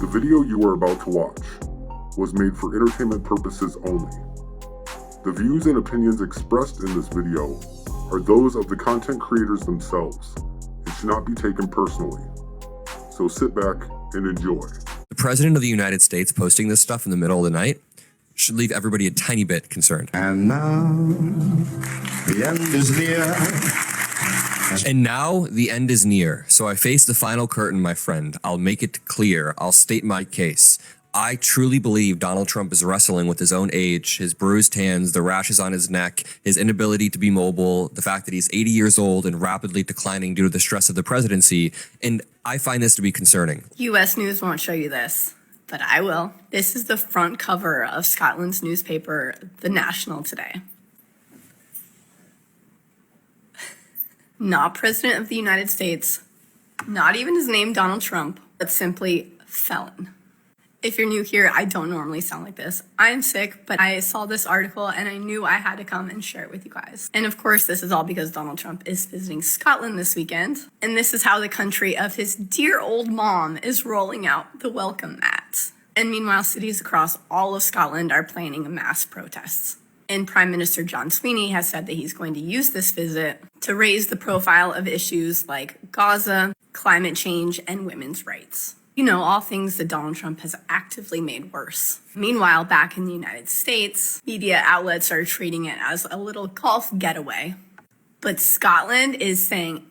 The video you are about to watch was made for entertainment purposes only. The views and opinions expressed in this video are those of the content creators themselves and should not be taken personally. So sit back and enjoy. The President of the United States posting this stuff in the middle of the night should leave everybody a tiny bit concerned. And now, the end is near. And now the end is near. So I face the final curtain, my friend. I'll make it clear. I'll state my case. I truly believe Donald Trump is wrestling with his own age, his bruised hands, the rashes on his neck, his inability to be mobile, the fact that he's 80 years old and rapidly declining due to the stress of the presidency. And I find this to be concerning. US News won't show you this, but I will. This is the front cover of Scotland's newspaper, The National, today. Not President of the United States, not even his name, Donald Trump, but simply felon. If you're new here, I don't normally sound like this. I'm sick, but I saw this article and I knew I had to come and share it with you guys. And of course, this is all because Donald Trump is visiting Scotland this weekend. And this is how the country of his dear old mom is rolling out the welcome mat. And meanwhile, cities across all of Scotland are planning mass protests. And Prime Minister John Sweeney has said that he's going to use this visit to raise the profile of issues like Gaza, climate change, and women's rights. You know, all things that Donald Trump has actively made worse. Meanwhile, back in the United States, media outlets are treating it as a little golf getaway. But Scotland is saying,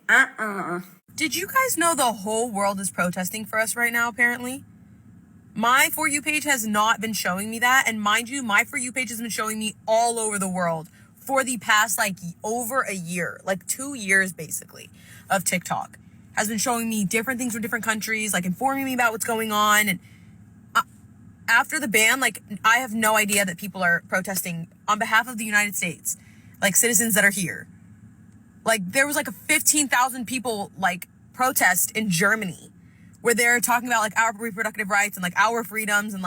Did you guys know the whole world is protesting for us right now, apparently? My For You page has not been showing me that. And mind you, my For You page has been showing me all over the world for the past, over a year. 2 years, basically, of TikTok. Has been showing me different things from different countries, informing me about what's going on. And after the ban, I have no idea that people are protesting on behalf of the United States. Citizens that are here. There was a 15,000 people, protest in Germany. Where they're talking about our reproductive rights and our freedoms and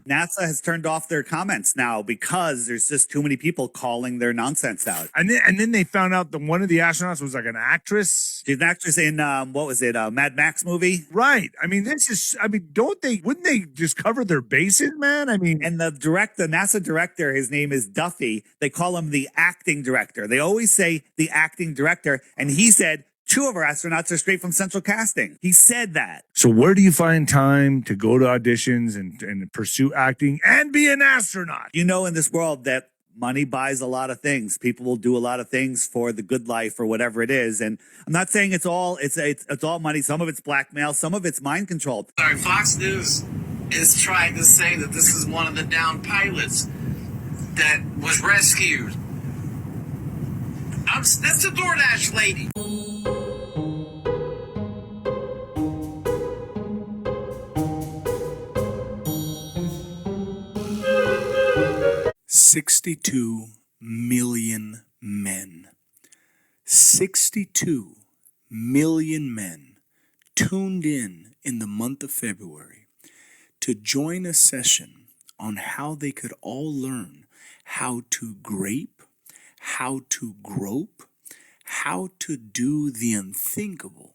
NASA has turned off their comments now because there's just too many people calling their nonsense out. And then they found out that one of the astronauts was an actress. She's an actress in what was it, a Mad Max movie? Right. Wouldn't they just cover their bases, man? And the NASA director, his name is Duffy. They call him the acting director. They always say the acting director, and he said 2 of our astronauts are straight from Central Casting. He said that. So where do you find time to go to auditions and pursue acting and be an astronaut? You know, in this world that money buys a lot of things. People will do a lot of things for the good life or whatever it is. And I'm not saying it's all money. Some of it's blackmail. Some of it's mind control. Sorry, Fox News is trying to say that this is one of the downed pilots that was rescued. That's the DoorDash lady. 62 million men. 62 million men tuned in the month of February to join a session on how they could all learn how to grape, how to grope, how to do the unthinkable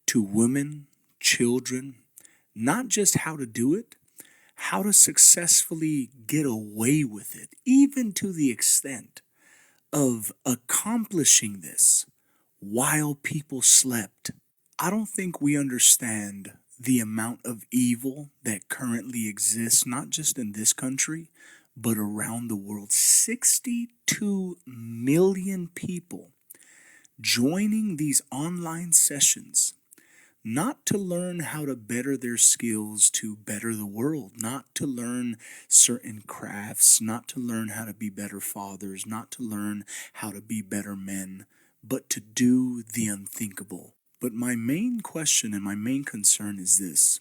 to women, children, not just how to do it, how to successfully get away with it, even to the extent of accomplishing this while people slept. I don't think we understand the amount of evil that currently exists, not just in this country, but around the world. 62 million people joining these online sessions, not to learn how to better their skills to better the world, not to learn certain crafts, not to learn how to be better fathers, not to learn how to be better men, but to do the unthinkable. But my main question and my main concern is this.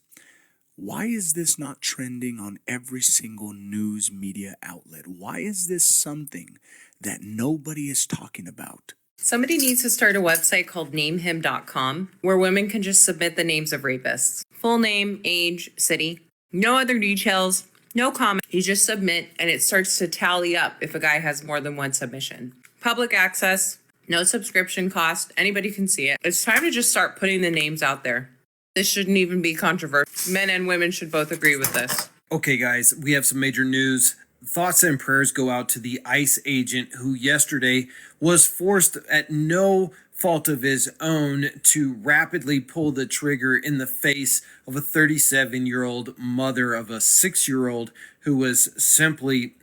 Why is this not trending on every single news media outlet? Why is this something that nobody is talking about? Somebody needs to start a website called namehim.com where women can just submit the names of rapists. Full name, age, city, no other details, no comment. You just submit and it starts to tally up if a guy has more than one submission. Public access, no subscription cost, anybody can see it. It's time to just start putting the names out there. This shouldn't even be controversial. Men and women should both agree with this. Okay, guys, we have some major news. Thoughts and prayers go out to the ICE agent who yesterday was forced at no fault of his own to rapidly pull the trigger in the face of a 37-year-old mother of a 6-year-old who was simply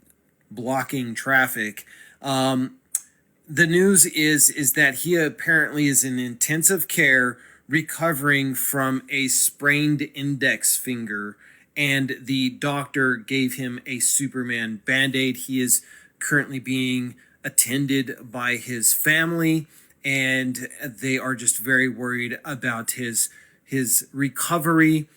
blocking traffic. The news is that he apparently is in intensive care recovering from a sprained index finger, and the doctor gave him a Superman Band-Aid. He is currently being attended by his family, and they are just very worried about his recovery.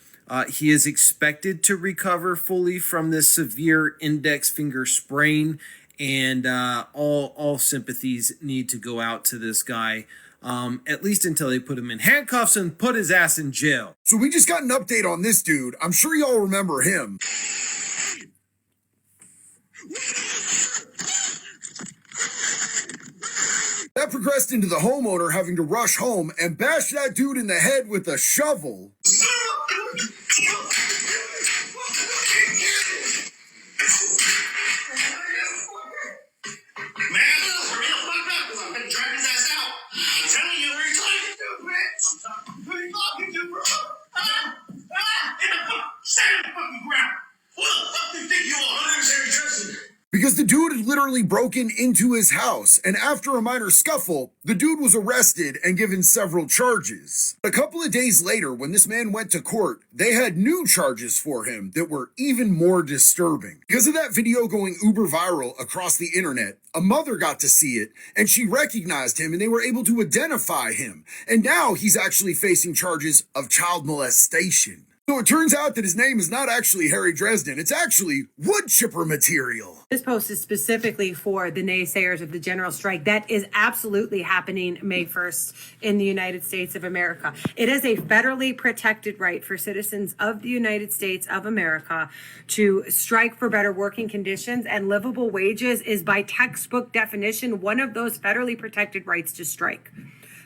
He is expected to recover fully from this severe index finger sprain, and all sympathies need to go out to this guy, at least until they put him in handcuffs and put his ass in jail. So we just got an update on this dude. I'm sure y'all remember him. That progressed into the homeowner having to rush home and bash that dude in the head with a shovel. Because the dude had literally broken into his house, and after a minor scuffle, the dude was arrested and given several charges. A couple of days later, when this man went to court, they had new charges for him that were even more disturbing. Because of that video going uber viral across the internet, a mother got to see it, and she recognized him, and they were able to identify him. And now he's actually facing charges of child molestation. So it turns out that his name is not actually Harry Dresden, it's actually wood chipper material. This post is specifically for the naysayers of the general strike. That is absolutely happening May 1st in the United States of America. It is a federally protected right for citizens of the United States of America to strike for better working conditions, and livable wages is by textbook definition one of those federally protected rights to strike.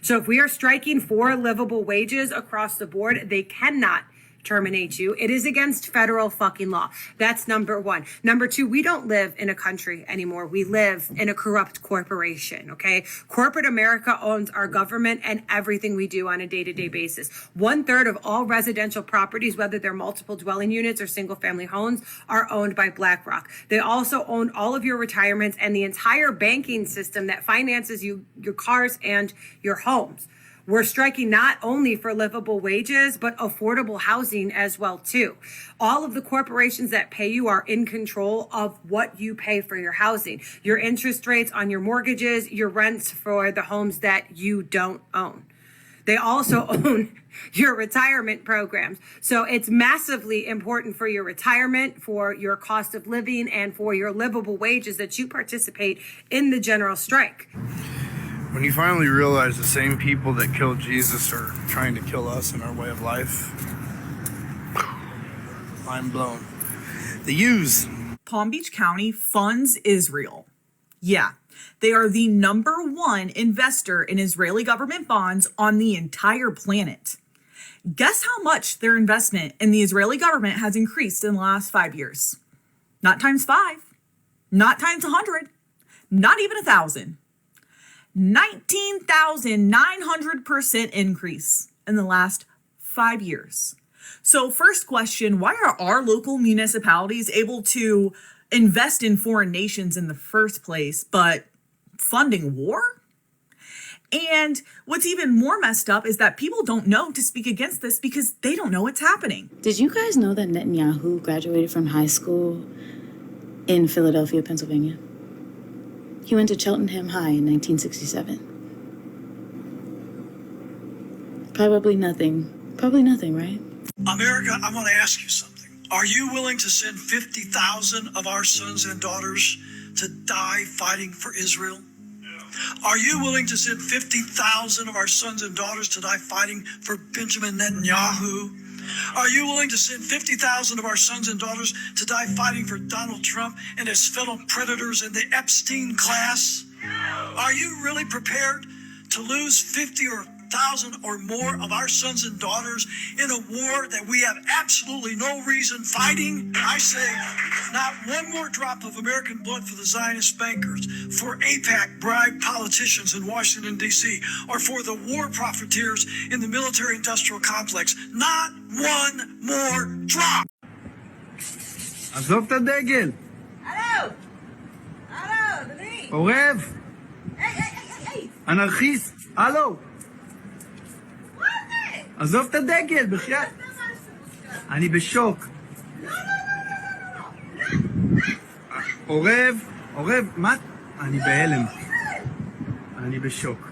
So if we are striking for livable wages across the board, they cannot terminate you. It is against federal fucking law. That's number one. Number two, we don't live in a country anymore. We live in a corrupt corporation, okay? Corporate America owns our government and everything we do on a day-to-day basis. 1/3 of all residential properties, whether they're multiple dwelling units or single-family homes, are owned by BlackRock. They also own all of your retirements and the entire banking system that finances you, your cars and your homes. We're striking not only for livable wages, but affordable housing as well, too. All of the corporations that pay you are in control of what you pay for your housing, your interest rates on your mortgages, your rents for the homes that you don't own. They also own your retirement programs. So it's massively important for your retirement, for your cost of living, and for your livable wages that you participate in the general strike. When you finally realize the same people that killed Jesus are trying to kill us in our way of life, mind blown. The U's. Palm Beach County funds Israel. Yeah, they are the #1 investor in Israeli government bonds on the entire planet. Guess how much their investment in the Israeli government has increased in the last 5 years? Not times 5, not times 100, not even 1,000. 19,900% increase in the last 5 years. So first question, why are our local municipalities able to invest in foreign nations in the first place, but funding war? And what's even more messed up is that people don't know to speak against this because they don't know what's happening. Did you guys know that Netanyahu graduated from high school in Philadelphia, Pennsylvania? He went to Cheltenham High in 1967. Probably nothing, right? America, I want to ask you something. Are you willing to send 50,000 of our sons and daughters to die fighting for Israel? Are you willing to send 50,000 of our sons and daughters to die fighting for Benjamin Netanyahu? Are you willing to send 50,000 of our sons and daughters to die fighting for Donald Trump and his fellow predators in the Epstein class? Are you really prepared to lose 50 or 50,000 or more of our sons and daughters in a war that we have absolutely no reason fighting? I say, not one more drop of American blood for the Zionist bankers, for AIPAC bribed politicians in Washington, D.C., or for the war profiteers in the military-industrial complex. Not one more drop. עזוב את הדגל! הלו! הלו, אדוני! עורב! היי! אנרכיסט! הלו! מה זה? עזוב את הדגל, בחייאת! אני בשוק. עורב! עורב! מה? אני בהלם. אני בשוק.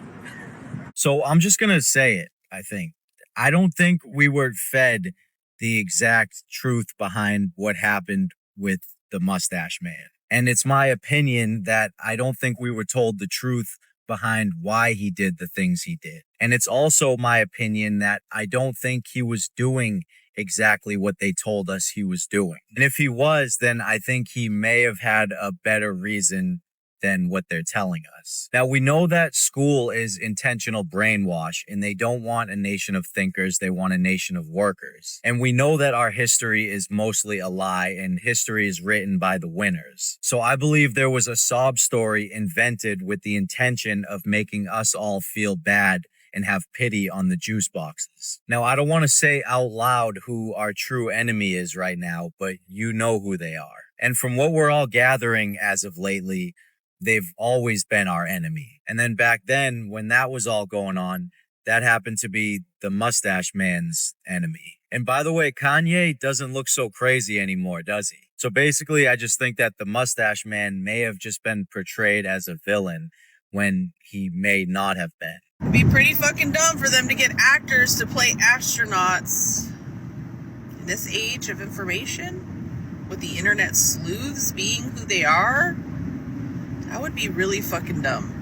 So I'm just going to say it, I think. I don't think we were fed the exact truth behind what happened with the mustache man. And it's my opinion that I don't think we were told the truth behind why he did the things he did. And it's also my opinion that I don't think he was doing exactly what they told us he was doing. And if he was, then I think he may have had a better reason than what they're telling us. Now, we know that school is intentional brainwash, and they don't want a nation of thinkers, they want a nation of workers. And we know that our history is mostly a lie, and history is written by the winners. So I believe there was a sob story invented with the intention of making us all feel bad and have pity on the juice boxes. Now, I don't want to say out loud who our true enemy is right now, but you know who they are. And from what we're all gathering as of lately, they've always been our enemy. And then back then, when that was all going on, that happened to be the mustache man's enemy. And by the way, Kanye doesn't look so crazy anymore, does he? So basically, I just think that the mustache man may have just been portrayed as a villain when he may not have been. It'd be pretty fucking dumb for them to get actors to play astronauts in this age of information, with the internet sleuths being who they are. That would be really fucking dumb.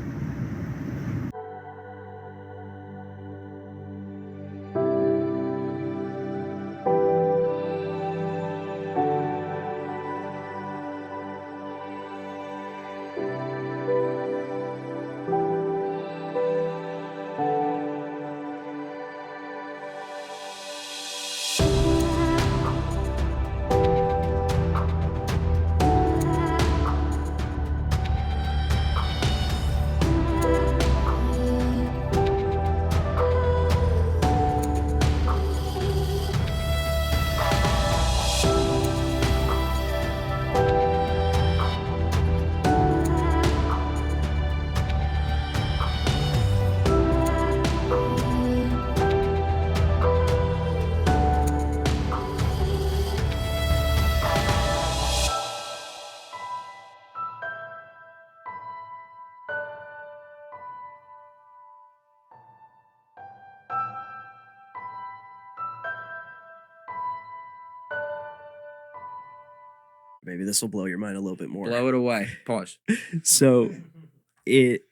Maybe this will blow your mind a little bit more. Blow it away. Pause. So,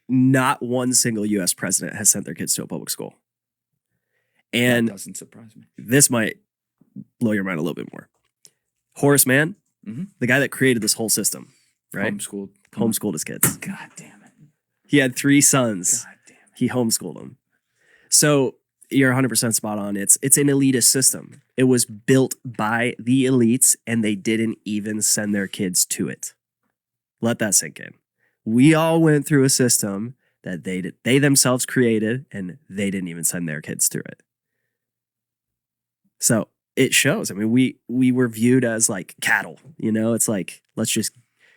not one single U.S. president has sent their kids to a public school. And That doesn't surprise me. this might blow your mind a little bit more. Horace Mann, the guy that created this whole system, right? Homeschooled his kids. God damn it. He had 3 sons. God damn it. He homeschooled them. So you're 100% spot on. It's an elitist system. It was built by the elites, and they didn't even send their kids to it. Let that sink in. We all went through a system that they themselves created, and they didn't even send their kids through it. So it shows. I mean, we were viewed as like cattle. You know, it's like, let's just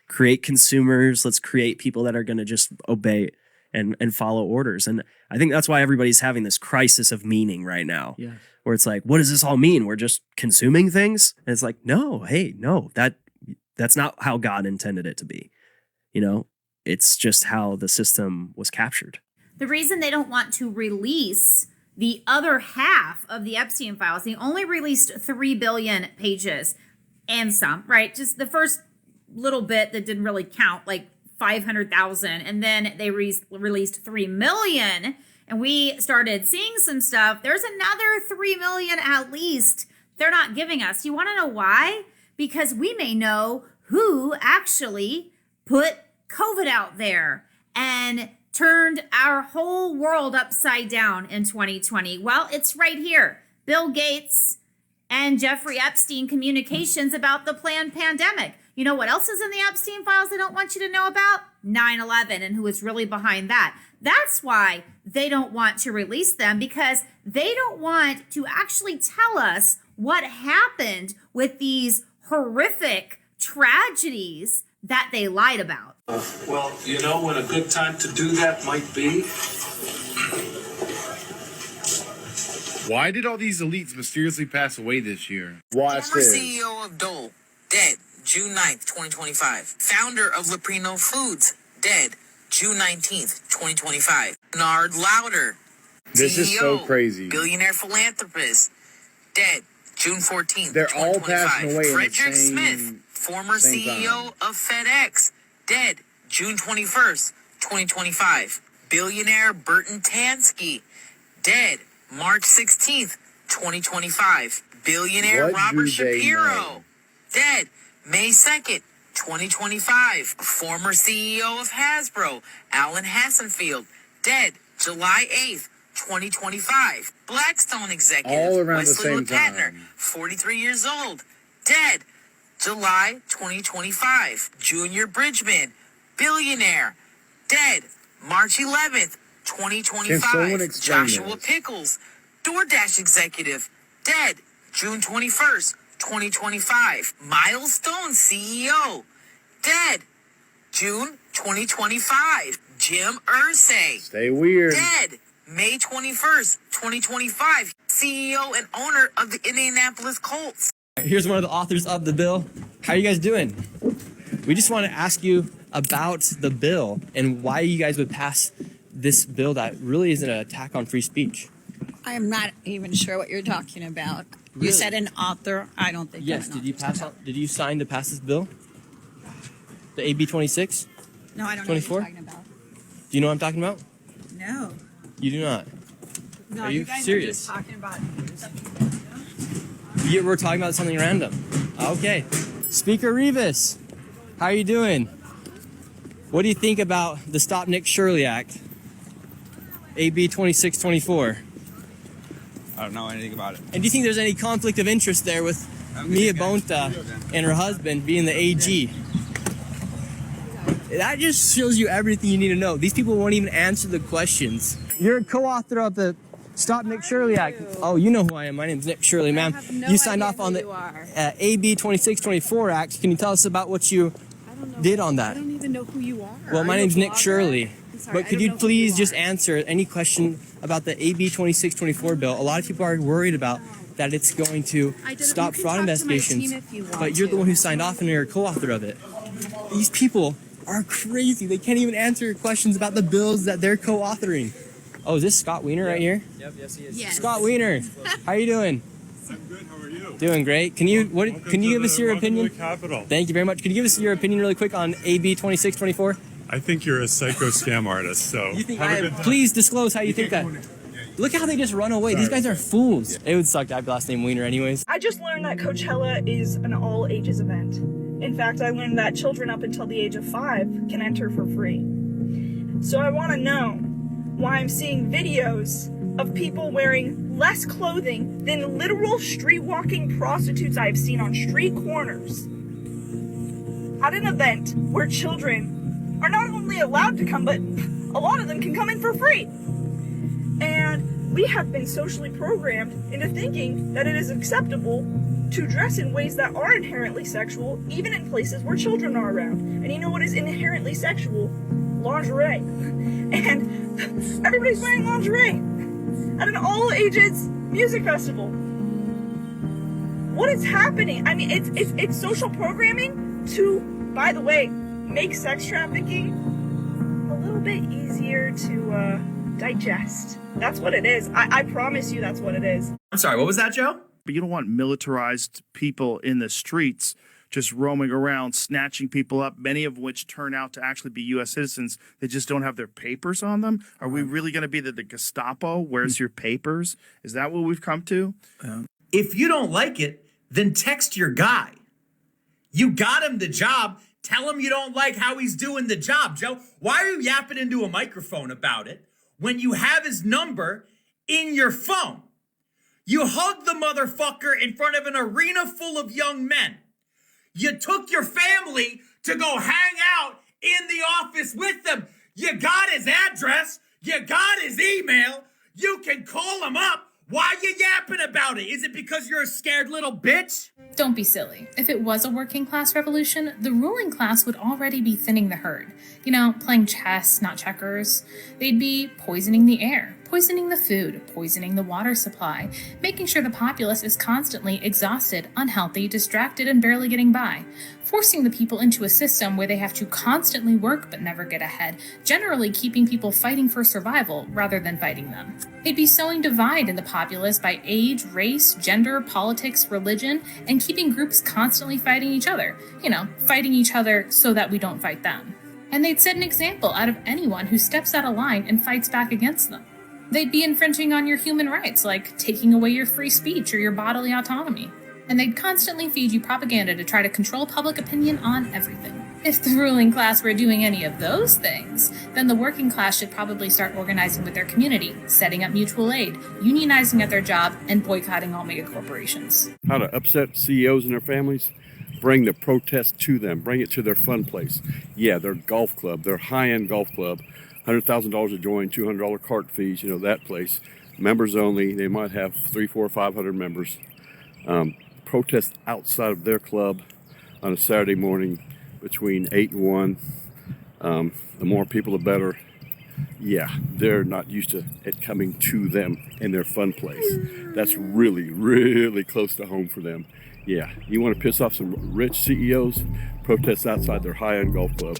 create consumers. Let's create people that are going to just obey and follow orders. And I think that's why everybody's having this crisis of meaning right now. Yeah. Where it's like, what does this all mean? We're just consuming things? And it's like, no, that's not how God intended it to be. You know, it's just how the system was captured. The reason they don't want to release the other half of the Epstein files, they only released 3 billion pages and some, right? Just the first little bit that didn't really count, like 500,000. And then they released 3 million. And we started seeing some stuff. There's another 3 million at least they're not giving us. You want to know why? Because we may know who actually put COVID out there and turned our whole world upside down in 2020? Well, it's right here. Bill Gates and Jeffrey Epstein communications about the planned pandemic. You know what else is in the Epstein files they don't want you to know about? 9/11 and who was really behind that. That's why they don't want to release them, because they don't want to actually tell us what happened with these horrific tragedies that they lied about. Well, you know when a good time to do that might be? Why did all these elites mysteriously pass away this year? Former CEO of Dole, dead, June 9th, 2025. Founder of Leprino Foods, dead, June 19th, 2025. Bernard Lauder, This is so crazy. billionaire philanthropist, dead, June 14th, They're all 2025. passing away in the Frederick same- Smith, former same CEO time. of FedEx, dead, June 21st, 2025. Billionaire Burton Tansky, dead, March 16th, 2025. Billionaire What do Robert they Shapiro, know? dead, May 2nd, 2025. Former CEO of Hasbro, Alan Hassenfield, dead, July 8th, 2025. Blackstone executive, All around the Wesley same Patner, time. 43 years old, dead, July 2025. Junior Bridgman, billionaire, dead, March 11th, 2025. Can someone explain Joshua this? Pickles, DoorDash executive, dead, June 21st, 2025. Milestone CEO, dead, June 2025. Jim Irsay, Stay weird. dead, May 21st, 2025. CEO and owner of the Indianapolis Colts. Here's one of the authors of the bill. How are you guys doing? We just want to ask you about the bill and why you guys would pass this bill that really is an attack on free speech. I am not even sure what you're talking about. Really? You said an author. I don't think. Yes, I'm an did you pass out? Did you sign to pass this bill? The AB 26? No, I don't know 24? what you're talking about. Do you know what I'm talking about? No. You do not. No, Are you guys serious? are just talking about. We're talking about something random. Okay. Speaker Rivas, how are you doing? What do you think about the Stop Nick Shirley Act? AB 2624. I don't know anything about it. And do you think there's any conflict of interest there with Mia Bonta and her husband being the AG? That just shows you everything you need to know. These people won't even answer the questions. You're a co-author of the Stop Nick Shirley Act. Oh, you know who I am. My name's Nick Shirley, ma'am. You signed off on the AB 2624 Act. Can you tell us about what you did on that? I don't even know who you are. Well, my Are you a name's Nick blogger? Shirley. I'm sorry, But I could don't you know who please you just are. answer any question about the AB 2624 bill? A lot of people are worried about that it's going to stop you can fraud talk to my investigations. team if you want But you're the to. one who signed off and you're a co-author of it. These people are crazy. They can't even answer questions about the bills that they're co-authoring. Oh, is this Scott Wiener right here? Yep, yes he is. Yes. Scott Wiener, how you doing? I'm good. How are you? Doing great. Can you give us your opinion? Capitol. Thank you very much. Can you give us your opinion really quick on AB 2624? I think you're a psycho scam artist. So You think have a good time. please disclose how you think that. Look how they just run away. These guys are fools. It would suck to have the last name Wiener anyways. I just learned that Coachella is an all ages event. In fact, I learned that children up until the age of 5 can enter for free. So I want to know why I'm seeing videos of people wearing less clothing than literal street walking prostitutes I've seen on street corners at an event where children are not only allowed to come, but a lot of them can come in for free. And we have been socially programmed into thinking that it is acceptable to dress in ways that are inherently sexual, even in places where children are around. And you know what is inherently sexual? Lingerie. And everybody's wearing lingerie at an all ages music festival. What is happening? I mean, it's social programming to, by the way, make sex trafficking a little bit easier to digest. That's what it is. I promise you that's what it is. I'm sorry, what was that, Joe? But you don't want militarized people in the streets just roaming around, snatching people up, many of which turn out to actually be U.S. citizens. They just don't have their papers on them. Are we really going to be the Gestapo? Where's your papers? Is that what we've come to? If you don't like it, then text your guy. You got him the job. Tell him you don't like how he's doing the job, Joe. Why are you yapping into a microphone about it when you have his number in your phone? You hugged the motherfucker in front of an arena full of young men. You took your family to go hang out in the office with them. You got his address. You got his email. You can call him up. Why you yapping about it? Is it because you're a scared little bitch? Don't be silly. If it was a working class revolution, the ruling class would already be thinning the herd. You know, playing chess, not checkers. They'd be poisoning the air, poisoning the food, poisoning the water supply, making sure the populace is constantly exhausted, unhealthy, distracted, and barely getting by, forcing the people into a system where they have to constantly work but never get ahead, generally keeping people fighting for survival rather than fighting them. They'd be sowing divide in the populace by age, race, gender, politics, religion, and keeping groups constantly fighting each other. You know, fighting each other so that we don't fight them. And they'd set an example out of anyone who steps out of line and fights back against them. They'd be infringing on your human rights, like taking away your free speech or your bodily autonomy. And they'd constantly feed you propaganda to try to control public opinion on everything. If the ruling class were doing any of those things, then the working class should probably start organizing with their community, setting up mutual aid, unionizing at their job, and boycotting all mega corporations. How to upset CEOs and their families? Bring the protest to them. Bring it to their fun place. Yeah, their golf club, their high-end golf club, $100,000 to join, $200 cart fees, you know, that place. Members only. They might have 300, 400, 500 members. Protest outside of their club on a Saturday morning between 8 and 1. The more people, the better. Yeah, they're not used to it coming to them in their fun place. That's really, really close to home for them. Yeah, you want to piss off some rich CEOs? Protest outside their high-end golf club.